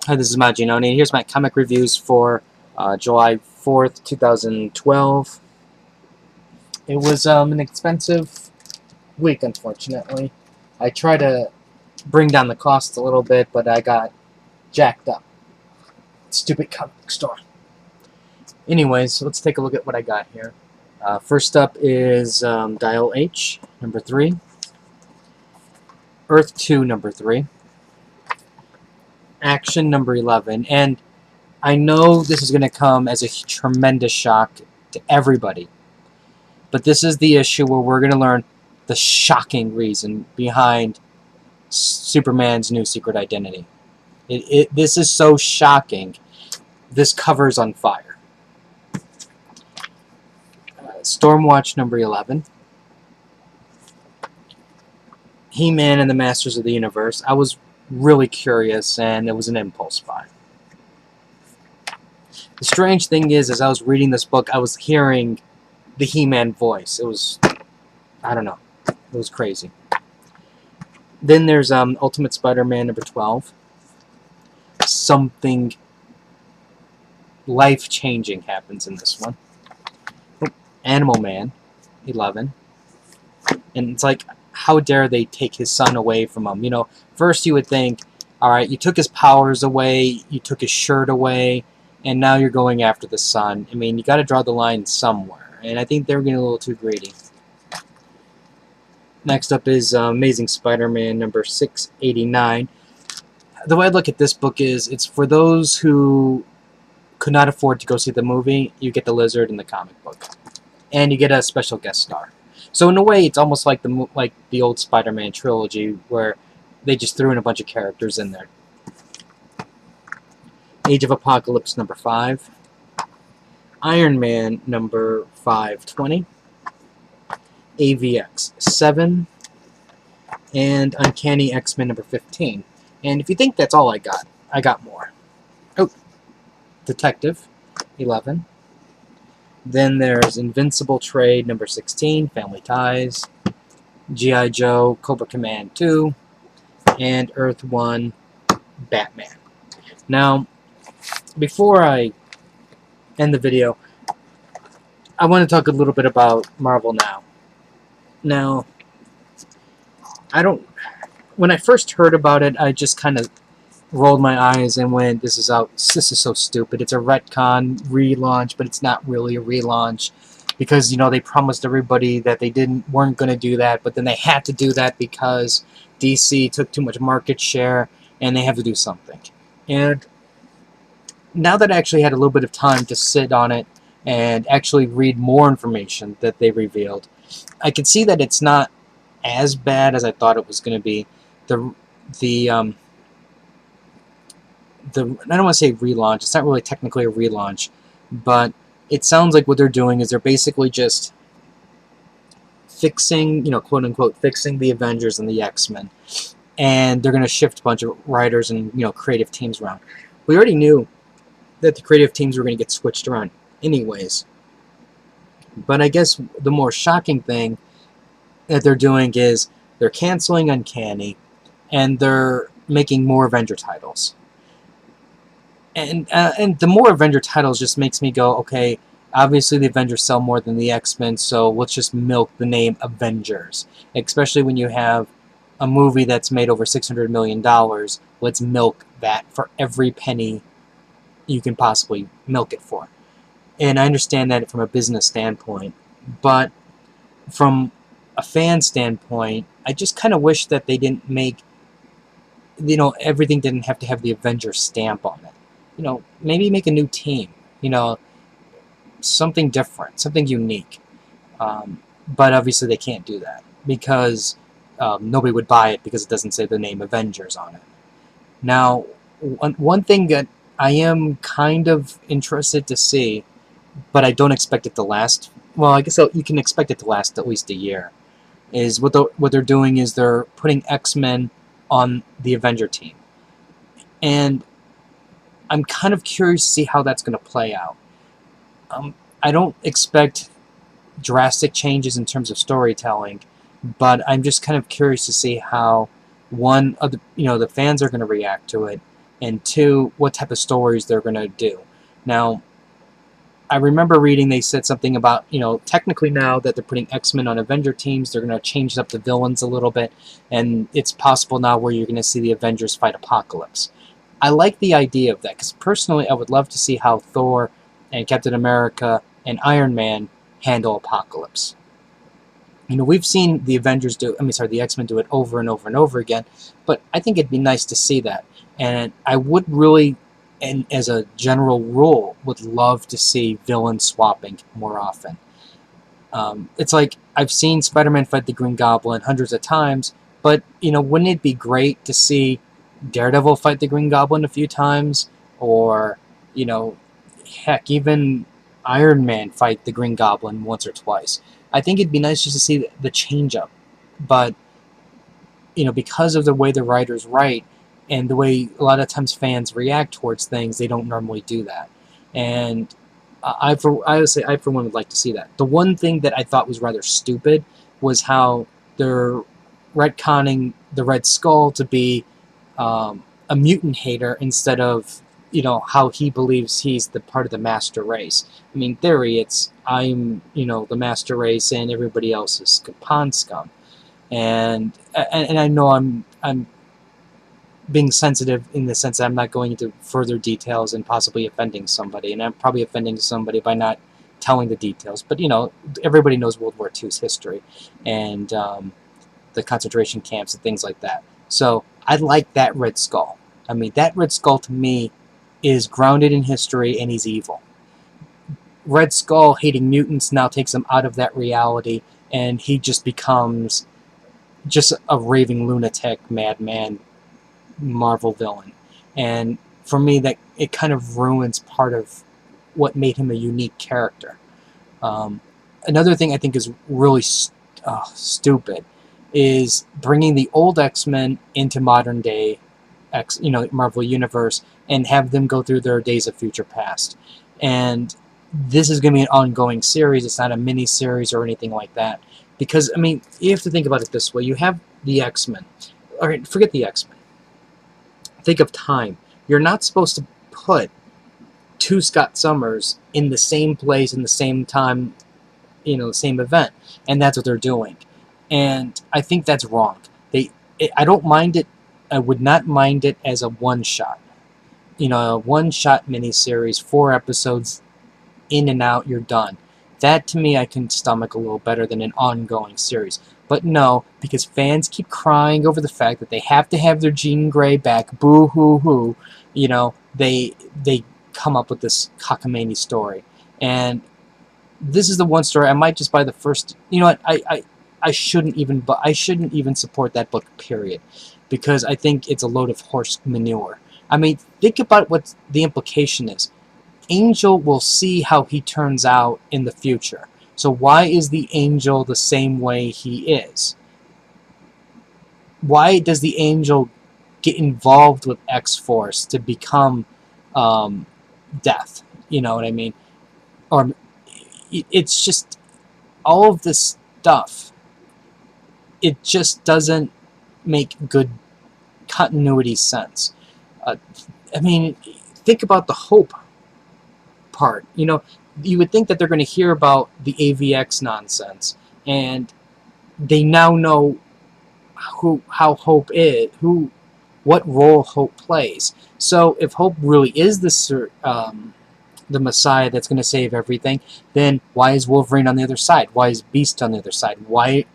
Hi, this is Majin Oni. Here's my comic reviews for July 4th, 2012. It was an expensive week, unfortunately. I tried to bring down the costs a little bit, but I got jacked up. Stupid comic book store. Anyways, let's take a look at what I got here. First up is Dial H, number 3. Earth 2, number 3. Action, number 11. And I know this is going to come as a tremendous shock to everybody. But this is the issue where we're going to learn the shocking reason behind Superman's new secret identity. This is so shocking. This cover's on fire. Stormwatch number 11. He-Man and the Masters of the Universe. I was really curious, and it was an impulse buy. The strange thing is, as I was reading this book, I was hearing the He-Man voice. It was, I don't know, it was crazy. Then there's Ultimate Spider-Man number 12. Something life-changing happens in this one. Animal Man 11. And it's like, how dare they take his son away from him? You know, first you would think, alright, you took his powers away, you took his shirt away, and now you're going after the son. I mean, you got to draw the line somewhere. And I think they were getting a little too greedy. Next up is Amazing Spider-Man number 689. The way I look at this book is, it's for those who could not afford to go see the movie. You get the Lizard in the comic book. And you get a special guest star. So in a way, it's almost like the old Spider-Man trilogy, where they just threw in a bunch of characters in there. Age of Apocalypse number 5. Iron Man number 520. AVX 7. And Uncanny X-Men number 15. And if you think that's all I got more. Oh, Detective 11. Then there's Invincible Trade number 16, Family Ties, G.I. Joe, Cobra Command 2, and Earth 1, Batman. Now, before I end the video, I want to talk a little bit about Marvel Now. Now, when I first heard about it, I just kind of rolled my eyes and went, this is so stupid. It's a retcon relaunch, but it's not really a relaunch, because, you know, they promised everybody that they weren't going to do that, but then they had to do that because DC took too much market share, and they have to do something. And now that I actually had a little bit of time to sit on it and actually read more information that they revealed, I could see that it's not as bad as I thought it was going to be. I don't want to say relaunch, it's not really technically a relaunch, but it sounds like what they're doing is they're basically just fixing, you know, quote-unquote, fixing the Avengers and the X-Men, and they're going to shift a bunch of writers and, you know, creative teams around. We already knew that the creative teams were going to get switched around anyways, but I guess the more shocking thing that they're doing is they're canceling Uncanny, and they're making more Avenger titles. And the more Avenger titles just makes me go, okay, obviously the Avengers sell more than the X-Men, so let's just milk the name Avengers. Especially when you have a movie that's made over $600 million, let's milk that for every penny you can possibly milk it for. And I understand that from a business standpoint, but from a fan standpoint, I just kind of wish that they didn't make, you know, everything didn't have to have the Avengers stamp on it. You know, maybe make a new team, you know, something different, something unique. But obviously they can't do that because nobody would buy it because it doesn't say the name Avengers on it. Now, one thing that I am kind of interested to see, but I don't expect it to last, well, I guess you can expect it to last at least a year, is what they're doing is they're putting X-Men on the Avenger team. And I'm kind of curious to see how that's going to play out. I don't expect drastic changes in terms of storytelling, but I'm just kind of curious to see how the fans are going to react to it, and two, what type of stories they're going to do. Now, I remember reading they said something about, technically now that they're putting X-Men on Avenger teams, they're going to change up the villains a little bit, and it's possible now where you're going to see the Avengers fight Apocalypse. I like the idea of that, because personally I would love to see how Thor and Captain America and Iron Man handle Apocalypse. We've seen the the X-Men do it over and over and over again, but I think it'd be nice to see that. And I would really, and as a general rule, would love to see villain swapping more often. It's like, I've seen Spider-Man fight the Green Goblin hundreds of times, but, wouldn't it be great to see Daredevil fight the Green Goblin a few times? Or, heck, even Iron Man fight the Green Goblin once or twice. I think it'd be nice just to see the change-up. But, because of the way the writers write, and the way a lot of times fans react towards things, they don't normally do that. And I would say I for one would like to see that. The one thing that I thought was rather stupid was how they're retconning the Red Skull to be a mutant hater instead of how he believes he's the part of the master race. I mean, in theory, it's I'm the master race and everybody else is pond scum. And I know I'm being sensitive in the sense that I'm not going into further details and possibly offending somebody, and I'm probably offending somebody by not telling the details. But everybody knows World War II's history and the concentration camps and things like that. So I like that Red Skull. I mean, that Red Skull to me is grounded in history, and he's evil. Red Skull hating mutants now takes him out of that reality, and he just becomes just a raving lunatic, madman, Marvel villain. And for me, that it kind of ruins part of what made him a unique character. Another thing I think is really stupid is bringing the old X-Men into modern day Marvel Universe and have them go through their Days of Future Past. And this is going to be an ongoing series. It's not a mini-series or anything like that. Because, I mean, you have to think about it this way. You have the X-Men. All right, forget the X-Men. Think of time. You're not supposed to put two Scott Summers in the same place in the same time, the same event. And that's what they're doing. And I think that's wrong. I don't mind it. I would not mind it as a one-shot. A one-shot miniseries, 4 episodes, in and out, you're done. That, to me, I can stomach a little better than an ongoing series. But no, because fans keep crying over the fact that they have to have their Jean Grey back, boo-hoo-hoo, they come up with this cockamamie story. And this is the one story I might just buy the first. You know what? I shouldn't even support that book, period, because I think it's a load of horse manure. I mean, think about what the implication is. Angel will see how he turns out in the future. So why is the Angel the same way he is? Why does the Angel get involved with X-Force to become Death? You know what I mean? Or it's just all of this stuff. It just doesn't make good continuity sense. I mean, think about the Hope part. You would think that they're going to hear about the AVX nonsense, and they now know how Hope is, what role Hope plays. So if Hope really is the Messiah that's going to save everything, then why is Wolverine on the other side? Why is Beast on the other side? Why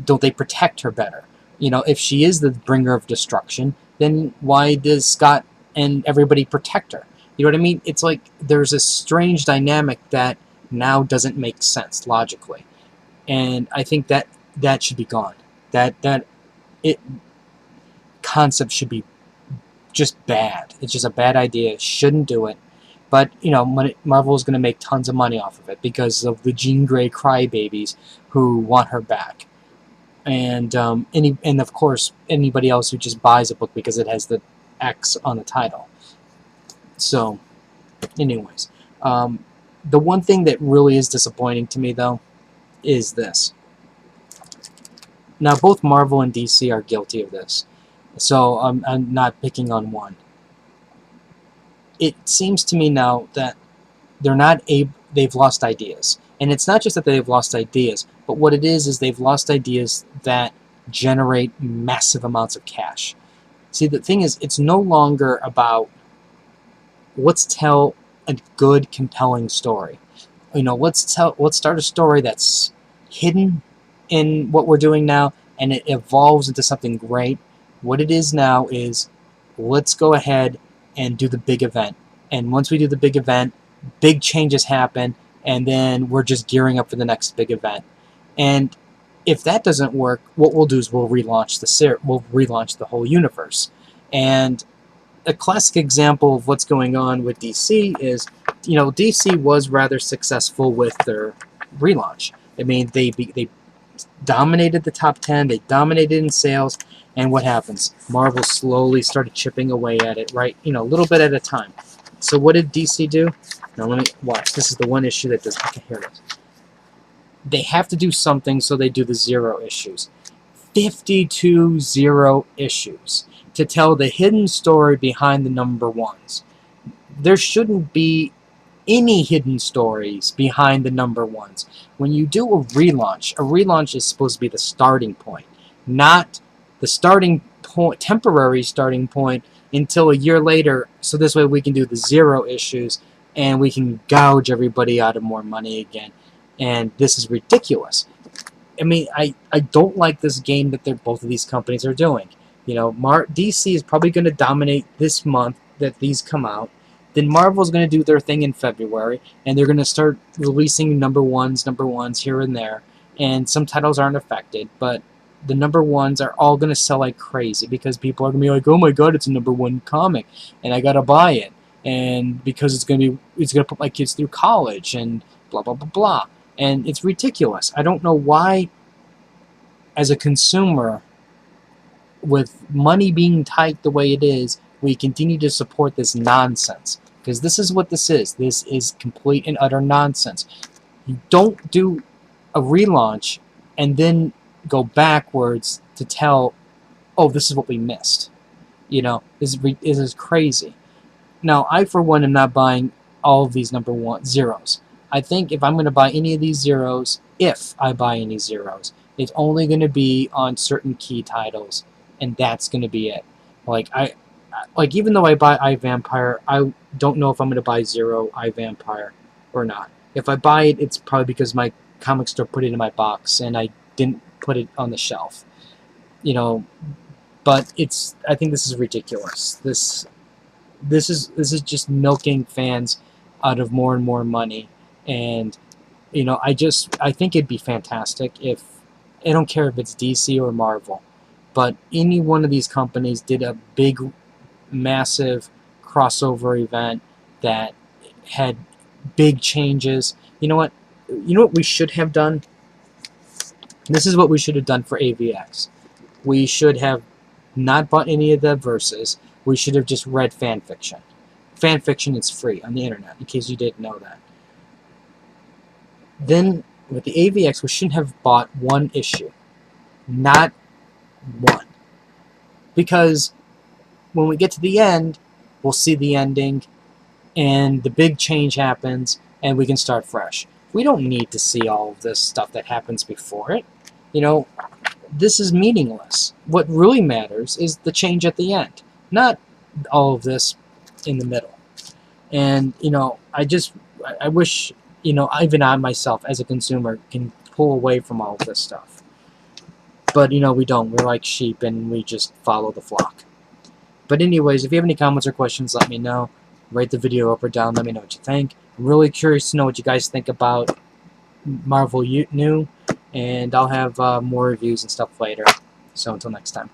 don't they protect her better? If she is the bringer of destruction, then why does Scott and everybody protect her? You know what I mean? It's like there's a strange dynamic that now doesn't make sense logically. And I think that should be gone. That concept should be just bad. It's just a bad idea. Shouldn't do it. But, Marvel is going to make tons of money off of it because of the Jean Grey crybabies who want her back. And of course, anybody else who just buys a book because it has the X on the title. So, anyways, the one thing that really is disappointing to me, though, is this. Now, both Marvel and DC are guilty of this, so I'm not picking on one. it seems to me now that they're not able, they've lost ideas. And it's not just that they've lost ideas, but what it is they've lost ideas that generate massive amounts of cash. See, the thing is, it's no longer about let's tell a good, compelling story. Let's start a story that's hidden in what we're doing now, and it evolves into something great. What it is now is let's go ahead and do the big event. And once we do the big event, big changes happen, and then we're just gearing up for the next big event. And if that doesn't work, what we'll do is we'll relaunch the whole universe. And a classic example of what's going on with DC is, DC was rather successful with their relaunch. I mean, they dominated the top 10, they dominated in sales, and what happens? Marvel slowly started chipping away at it, right? A little bit at a time. So what did DC do? Now let me watch. This is the one issue that does. Okay, here it is. They have to do something, so they do the zero issues. 52 zero issues to tell the hidden story behind the number ones. There shouldn't be any hidden stories behind the number ones. When you do a relaunch is supposed to be the starting point, not the starting point, temporary starting point until a year later, so this way we can do the zero issues and we can gouge everybody out of more money again. And this is ridiculous. I mean, I don't like this game that both of these companies are doing. DC is probably going to dominate this month that these come out. Then Marvel's going to do their thing in February, and they're going to start releasing number ones here and there. And some titles aren't affected, but the number ones are all going to sell like crazy because people are going to be like, "Oh my God, it's a number one comic, and I got to buy it." And because it's going to put my kids through college and blah blah blah blah. And it's ridiculous. I don't know why, as a consumer, with money being tight the way it is, we continue to support this nonsense. Because this is what this is. This is complete and utter nonsense. You don't do a relaunch and then go backwards to tell, oh, this is what we missed. This is crazy. Now, I, for one, am not buying all of these number one zeros. I think if I'm going to buy any of these zeros, if I buy any zeros, it's only going to be on certain key titles, and that's going to be it. Even though I buy iVampire, I don't know if I'm going to buy Zero iVampire or not. If I buy it, it's probably because my comic store put it in my box and I didn't put it on the shelf. But I think this is ridiculous. This is just milking fans out of more and more money. And I think it'd be fantastic if, I don't care if it's DC or Marvel, but any one of these companies did a big, massive crossover event that had big changes. You know what we should have done? This is what we should have done for AVX. We should have not bought any of the verses. We should have just read fan fiction. Fan fiction is free on the internet, in case you didn't know that. Then, with the AVX, we shouldn't have bought one issue. Not one. Because when we get to the end, we'll see the ending, and the big change happens, and we can start fresh. We don't need to see all of this stuff that happens before it. This is meaningless. What really matters is the change at the end, not all of this in the middle. And, I wish, even I myself as a consumer can pull away from all of this stuff. But, we don't. We're like sheep and we just follow the flock. But anyways, if you have any comments or questions, let me know. Rate the video up or down. Let me know what you think. I'm really curious to know what you guys think about Marvel New. And I'll have more reviews and stuff later. So until next time.